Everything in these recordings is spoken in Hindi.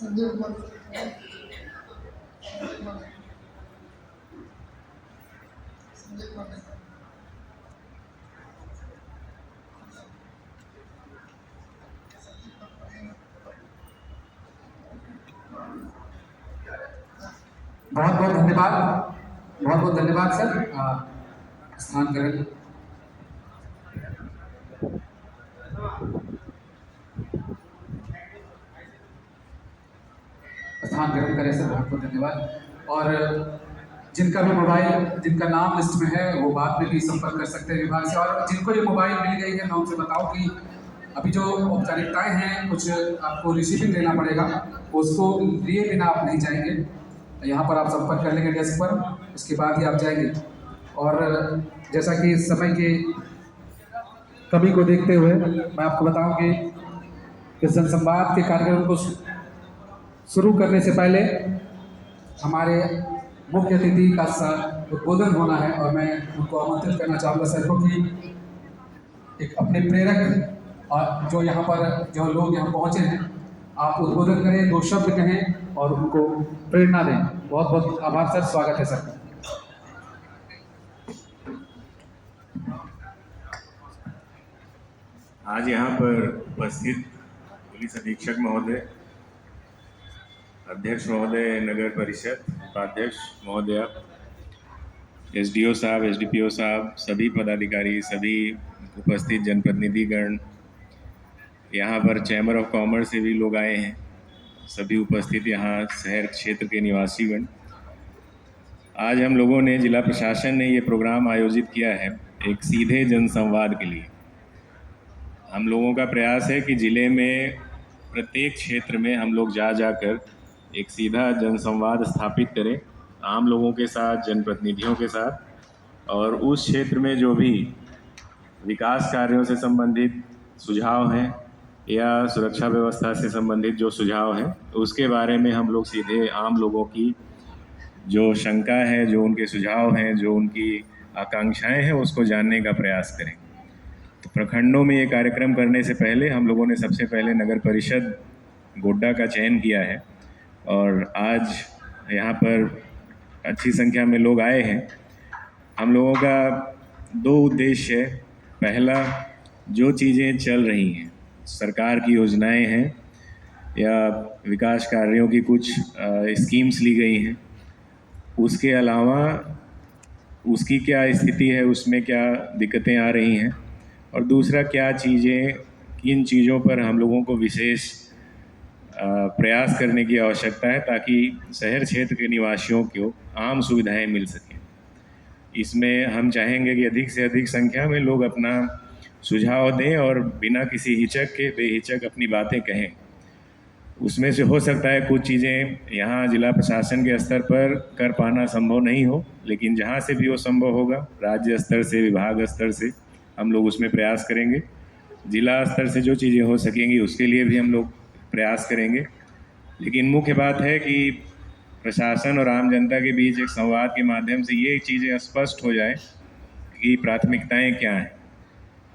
संजय कुमार संजय कुमार बहुत बहुत धन्यवाद, बहुत बहुत धन्यवाद सर। स्थान ग्रहण स्थान ग्रहण करें सर, बहुत बहुत धन्यवाद। और जिनका भी मोबाइल, जिनका नाम लिस्ट में है वो बाद में भी संपर्क कर सकते हैं विभाग से। और जिनको ये मोबाइल मिल गई है, मैं उनसे बताऊं कि अभी जो औपचारिकताएं हैं, कुछ आपको रिसीविंग लेना पड़ेगा, उसको लिए बिना आप नहीं जाएंगे। यहाँ पर आप संपर्क कर लेंगे डेस्क पर, उसके बाद ही आप जाएंगे। और जैसा कि समय की कमी को देखते हुए मैं आपको बताऊं कि इस जनसंवाद के कार्यक्रम को शुरू करने से पहले हमारे मुख्य अतिथि का उद्बोधन होना है, और मैं उनको आमंत्रित करना चाहूँगा सर को कि एक अपने प्रेरक और जो यहाँ पर जो लोग यहाँ पहुँचे हैं, आप उद्बोधन करें, 2 शब्द कहें और उनको प्रेरणा दें। बहुत बहुत आभार सर, स्वागत है सर। आज यहाँ पर उपस्थित पुलिस अधीक्षक महोदय, अध्यक्ष महोदय नगर परिषद, उपाध्यक्ष महोदय, एसडीओ साहब, एसडीपीओ साहब, सभी पदाधिकारी, सभी उपस्थित जनप्रतिनिधिगण, यहाँ पर चैम्बर ऑफ कॉमर्स से भी लोग आए हैं, सभी उपस्थित यहाँ शहर क्षेत्र के निवासीगण। आज हम लोगों ने, जिला प्रशासन ने ये प्रोग्राम आयोजित किया है एक सीधे जनसंवाद के लिए। हम लोगों का प्रयास है कि ज़िले में प्रत्येक क्षेत्र में हम लोग जाकर एक सीधा जनसंवाद स्थापित करें आम लोगों के साथ, जनप्रतिनिधियों के साथ, और उस क्षेत्र में जो भी विकास कार्यों से संबंधित सुझाव हैं या सुरक्षा व्यवस्था से संबंधित जो सुझाव हैं, उसके बारे में हम लोग सीधे आम लोगों की जो शंका है, जो उनके सुझाव हैं, जो उनकी आकांक्षाएं हैं, उसको जानने का प्रयास करें। तो प्रखंडों में ये कार्यक्रम करने से पहले हम लोगों ने सबसे पहले नगर परिषद गोड्डा का चयन किया है, और आज यहाँ पर अच्छी संख्या में लोग आए हैं। हम लोगों का 2 उद्देश्य है। पहला, जो चीज़ें चल रही हैं, सरकार की योजनाएं हैं या विकास कार्यों की कुछ स्कीम्स ली गई हैं, उसके अलावा उसकी क्या स्थिति है, उसमें क्या दिक्कतें आ रही हैं, और दूसरा क्या चीज़ें, किन चीज़ों पर हम लोगों को विशेष प्रयास करने की आवश्यकता है ताकि शहर क्षेत्र के निवासियों को आम सुविधाएं मिल सकें। इसमें हम चाहेंगे कि अधिक से अधिक संख्या में लोग अपना सुझाव दें और बिना किसी हिचक के बेहिचक अपनी बातें कहें। उसमें से हो सकता है कुछ चीज़ें यहाँ जिला प्रशासन के स्तर पर कर पाना संभव नहीं हो, लेकिन जहाँ से भी वो संभव होगा, राज्य स्तर से, विभाग स्तर से, हम लोग उसमें प्रयास करेंगे। जिला स्तर से जो चीज़ें हो सकेंगी उसके लिए भी हम लोग प्रयास करेंगे। लेकिन मुख्य बात है कि प्रशासन और आम जनता के बीच एक संवाद के माध्यम से ये चीज़ें स्पष्ट हो जाए कि प्राथमिकताएं क्या हैं,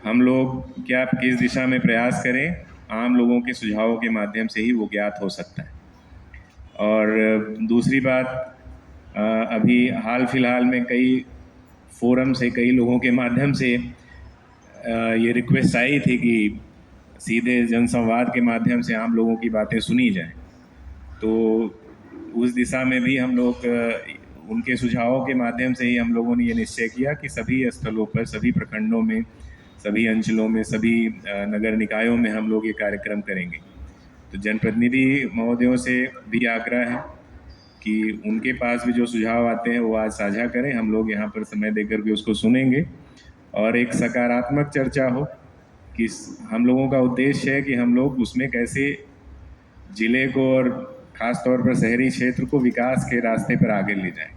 हम लोग क्या किस दिशा में प्रयास करें, आम लोगों के सुझावों के माध्यम से ही वो ज्ञात हो सकता है। और दूसरी बात, अभी हाल फिलहाल में कई फोरम से, कई लोगों के माध्यम से ये रिक्वेस्ट आई थी कि सीधे जनसंवाद के माध्यम से आम लोगों की बातें सुनी जाएं। तो उस दिशा में भी हम लोग उनके सुझावों के माध्यम से ही हम लोगों ने ये निश्चय किया कि सभी स्थलों पर, सभी प्रखंडों में, सभी अंचलों में, सभी नगर निकायों में हम लोग ये कार्यक्रम करेंगे। तो जनप्रतिनिधि महोदयों से भी आग्रह है कि उनके पास भी जो सुझाव आते हैं वो आज साझा करें। हम लोग यहाँ पर समय देकर के उसको सुनेंगे और एक सकारात्मक चर्चा हो कि हम लोगों का उद्देश्य है कि हम लोग उसमें कैसे ज़िले को और ख़ास तौर पर शहरी क्षेत्र को विकास के रास्ते पर आगे ले जाएं।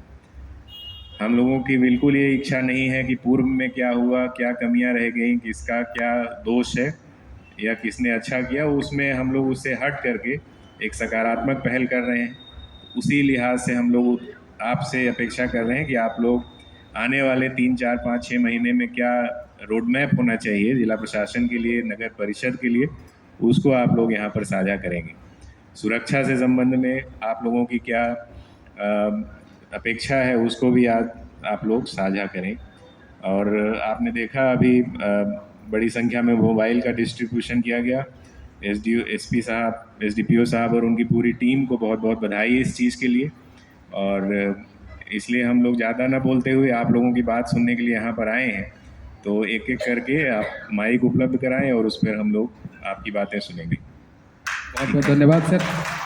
हम लोगों की बिल्कुल ये इच्छा नहीं है कि पूर्व में क्या हुआ, क्या कमियां रह गई, किसका क्या दोष है या किसने अच्छा किया, उसमें हम लोग उससे हट करके एक सकारात्मक पहल कर रहे हैं। उसी लिहाज से हम लोग आपसे अपेक्षा कर रहे हैं कि आप लोग आने वाले 3, 4, 5, 6 महीने में क्या रोड मैप होना चाहिए जिला प्रशासन के लिए, नगर परिषद के लिए, उसको आप लोग यहाँ पर साझा करेंगे। सुरक्षा से संबंध में आप लोगों की क्या अपेक्षा है उसको भी आज आप लोग साझा करें। और आपने देखा अभी बड़ी संख्या में मोबाइल का डिस्ट्रीब्यूशन किया गया। एसपी साहब, एसडीपीओ साहब और उनकी पूरी टीम को बहुत बहुत बधाई इस चीज़ के लिए। और इसलिए हम लोग ज़्यादा ना बोलते हुए आप लोगों की बात सुनने के लिए यहाँ पर आए हैं। तो एक एक करके आप माइक उपलब्ध कराएं और उस पर हम लोग आपकी बातें सुनेंगे। बहुत बहुत धन्यवाद सर।